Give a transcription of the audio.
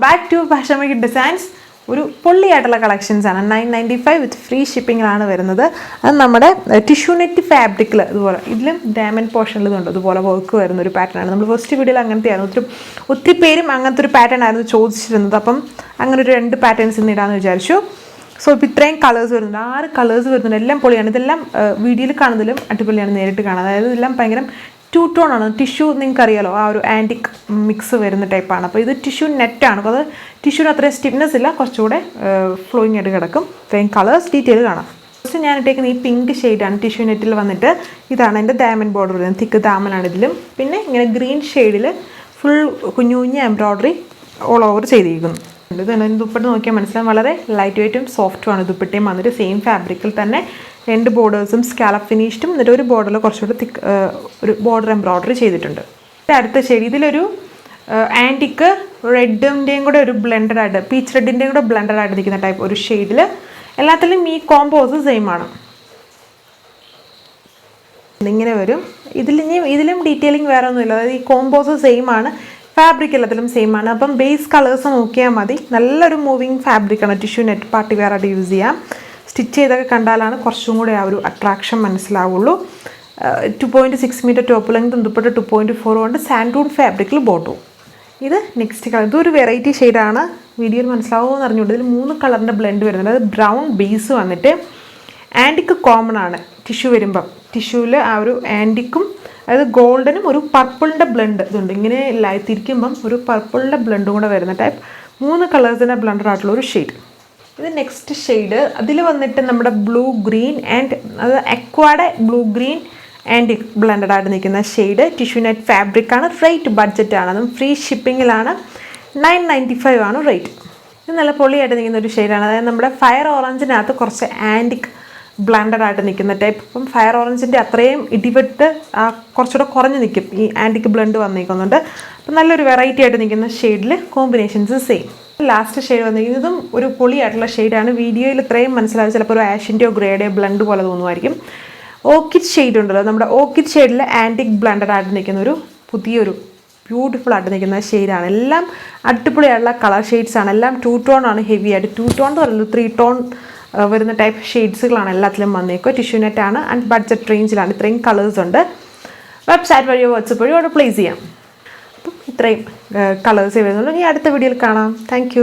Back to ഭാഷമയ്ക്ക് designs. ഒരു പൊള്ളിയായിട്ടുള്ള collections ആണ്. 995 വിത്ത് free ഷിപ്പിങ്ങിലാണ് വരുന്നത്. അത് നമ്മുടെ ടിഷ്യൂ നെറ്റ് ഫാബ്രിക്കിൽ ഇതുപോലെ ഇതിലും ഡയമണ്ട് പോർഷനിൽ ഇതുണ്ട് ഇതുപോലെ വർക്ക് വരുന്ന ഒരു പാറ്റേൺ ആണ്. നമ്മൾ ഫസ്റ്റ് വീഡിയോയിൽ അങ്ങനത്തെയാണ് ഒത്തിരി പേരും അങ്ങനത്തെ ഒരു പാറ്റേൺ ആയിരുന്നു ചോദിച്ചിരുന്നത്. അപ്പം അങ്ങനെ ഒരു 2 പാറ്റേൺസ് ഇന്ന് ഇടാമെന്ന് വിചാരിച്ചു. സോ ഇപ്പോൾ ഇത്രയും കളേഴ്സ് വരുന്നുണ്ട്, 6 കളേഴ്സ് വരുന്നുണ്ട്. എല്ലാം പൊളിയാണ്. ഇതെല്ലാം വീഡിയോയിൽ കാണുന്നതിലും അടിപൊളിയാണ് നേരിട്ട് കാണുന്നത്. അതായത് ഇതെല്ലാം ഭയങ്കര 2 ടോൺ ആണ്. ടിഷ്യൂ നിങ്ങൾക്ക് അറിയാലോ, ആ ഒരു ആൻറ്റിക് മിക്സ് വരുന്ന ടൈപ്പാണ്. അപ്പോൾ ഇത് ടിഷ്യൂ നെറ്റാണ്. അപ്പോൾ അത് ടിഷ്യൂന് അത്രയും സ്റ്റിഫ്നെസ് ഇല്ല, കുറച്ചുകൂടെ ഫ്ലോയിങ് ആയിട്ട് കിടക്കും. ഇത്രയും കളേഴ്സ് ഡീറ്റെയിൽ കാണാം. ഫസ്റ്റ് ഞാൻ ഇട്ടേക്കുന്ന ഈ പിങ്ക് ഷെയ്ഡാണ് ടിഷ്യൂ നെറ്റിൽ വന്നിട്ട്. ഇതാണ് എൻ്റെ ഡയമണ്ട് ബോർഡർ വരുന്നത്. തിക്ക് ദാമനാണ് ഇതിലും. പിന്നെ ഇങ്ങനെ ഗ്രീൻ ഷെയ്ഡിൽ ഫുൾ കുഞ്ഞു കുഞ്ഞ് എംബ്രോയ്ഡറി ഓൾ ഓവർ ചെയ്തിരിക്കുന്നു. ഇത് ദുപ്പട്ട നോക്കിയാൽ മനസ്സിലാവും, വളരെ ലൈറ്റ് വെയ്റ്റും സോഫ്റ്റുമാണ്. ദുപ്പട്ടയും വന്നിട്ട് സെയിം ഫാബ്രിക്കിൽ തന്നെ 2 ബോർഡേഴ്സും സ്കാലപ്പ് ഫിനിഷ്ഡും, എന്നിട്ട് ഒരു ബോർഡറിൽ കുറച്ചുകൂടി തിക്ക് ഒരു ബോർഡർ എംബ്രോയ്ഡറി ചെയ്തിട്ടുണ്ട്. അടുത്ത ഷെയ്ഡ് ഇതിലൊരു ആൻറ്റിക്ക് റെഡിൻ്റെയും കൂടെ ഒരു ബ്ലെൻഡഡായിട്ട്, പീച്ച് റെഡിൻ്റെയും കൂടെ ബ്ലെൻഡഡായിട്ട് നിൽക്കുന്ന ടൈപ്പ് ഒരു ഷെയ്ഡിൽ. എല്ലാത്തിലും ഈ കോമ്പോസ് സെയിം ആണ്. ഇങ്ങനെ വരും. ഇതിലും ഡീറ്റെയിലിംഗ് വേറെ ഒന്നുമില്ല. അതായത് ഈ കോമ്പോസ് സെയിം ആണ്, ഫാബ്രിക് എല്ലാത്തിലും സെയിം ആണ്. അപ്പം ബേസ് കളേഴ്സ് നോക്കിയാൽ മതി. നല്ലൊരു മൂവിങ് ഫാബ്രിക്കാണ്. ടിഷ്യൂ നെറ്റ് പാർട്ടി വെയർ ആയിട്ട് യൂസ് ചെയ്യാം. സ്റ്റിച്ച് ചെയ്തൊക്കെ കണ്ടാലാണ് കുറച്ചും കൂടെ ആ ഒരു അട്രാക്ഷൻ മനസ്സിലാവുള്ളൂ. 2.6 മീറ്റർ ടോപ്പ് ലെങ്ത്, ദുപ്പട്ട 2.4 കൊണ്ട് സാൻഡൂൺ ഫാബ്രിക്കിൽ ബോട്ടും. ഇത് നെക്സ്റ്റ് കളർ. ഇതൊരു വെറൈറ്റി ഷെയ്ഡാണ്. വീഡിയോയിൽ മനസ്സിലാവുമെന്ന് അറിഞ്ഞുകൊണ്ട് ഇതിൽ 3 കളറിൻ്റെ ബ്ലെൻഡ് വരുന്നുണ്ട്. അത് ബ്രൗൺ ബേസ് വന്നിട്ട് ആൻറ്റിക്ക് കോമൺ ആണ് ടിഷ്യൂ വരുമ്പം. ടിഷ്യൂവിൽ ആ ഒരു ആൻറ്റിക്കും അതായത് ഗോൾഡനും ഒരു പർപ്പിളിൻ്റെ ബ്ലെൻഡ് ഇതുണ്ട്. ഇങ്ങനെ തിരിക്കുമ്പം ഒരു പർപ്പിളിൻ്റെ ബ്ലെൻഡും കൂടെ വരുന്ന ടൈപ്പ് 3 കളേഴ്സിൻ്റെ ബ്ലെൻഡറായിട്ടുള്ള ഒരു ഷെയ്ഡ്. ഇത് നെക്സ്റ്റ് ഷെയ്ഡ്. അതിൽ വന്നിട്ട് നമ്മുടെ ബ്ലൂ ഗ്രീൻ ആൻഡ് അത് അക്വായുടെ ബ്ലൂ ഗ്രീൻ ആൻഡ് ബ്ലെൻഡഡ് നിൽക്കുന്ന ഷെയ്ഡ്. ടിഷ്യൂ നെറ്റ് ഫാബ്രിക്കാണ്. റേറ്റ് ബഡ്ജറ്റാണ്. അതും ഫ്രീ ഷിപ്പിങ്ങിലാണ്. 995 ആണ് റേറ്റ്. ഇത് നല്ല പൊളിയായിട്ട് നിൽക്കുന്ന ഒരു ഷെയ്ഡാണ്. അതായത് നമ്മുടെ ഫയർ ഓറഞ്ചിനകത്ത് കുറച്ച് ആൻറ്റിക് ബ്ലെൻഡഡായിട്ട് നിൽക്കുന്ന ടൈപ്പ്. ഇപ്പം ഫയർ ഓറഞ്ചിൻ്റെ അത്രയും ഇടിവെട്ട് കുറച്ചുകൂടെ കുറഞ്ഞ് നിൽക്കും ഈ ആൻറ്റിക് ബ്ലെൻഡ് വന്നിരിക്കുന്നുണ്ട്. അപ്പം നല്ലൊരു വെറൈറ്റി ആയിട്ട് നിൽക്കുന്ന ഷെയ്ഡിൽ കോമ്പിനേഷൻസ് സെയിം. ലാസ്റ്റ് ഷെയ്ഡ് വന്നിരിക്കുന്നതും ഒരു പൊളിയായിട്ടുള്ള ഷെയ്ഡാണ്. വീഡിയോയിൽ ഇത്രയും മനസ്സിലാവും, ചിലപ്പോൾ ഒരു ആഷിൻ്റെയോ ഗ്രേഡയോ ബ്ലെൻഡ് പോലെ തോന്നുമായിരിക്കും. ഓർക്കിഡ് ഷെയ്ഡ് ഉണ്ടല്ലോ, നമ്മുടെ ഓർക്കിഡ് ഷെയ്ഡിൽ ആൻറ്റിക് ബ്ലെൻഡഡായിട്ട് നിൽക്കുന്ന ഒരു പുതിയൊരു ബ്യൂട്ടിഫുൾ ആയിട്ട് നിൽക്കുന്ന ഷെയ്ഡാണ്. എല്ലാം അടിപൊളിയായിട്ടുള്ള കളർ ഷെയ്ഡ്സ് ആണ്. എല്ലാം 2 ടോൺ ആണ്. ഹെവി ആയിട്ട് 2 ടോൺ എന്ന് പറയുന്നത് 3 ടോൺ വരുന്ന ടൈപ്പ് ഷെയ്ഡ്സുകളാണ് എല്ലാത്തിലും വന്നേക്കുക. ടിഷ്യൂ നെറ്റാണ് ആൻഡ് ബഡ്ജറ്റ് റേഞ്ചിലാണ്. ഇത്രയും കളേഴ്സ് ഉണ്ട്. വെബ്സൈറ്റ് വഴിയോ വാട്സപ്പ് വഴിയോ ഓർഡർ പ്ലേസ് ചെയ്യാം. അപ്പം ഇത്രയും കളേഴ്സേ വരുന്നുള്ളൂ. ഇനി അടുത്ത വീഡിയോയിൽ കാണാം. താങ്ക്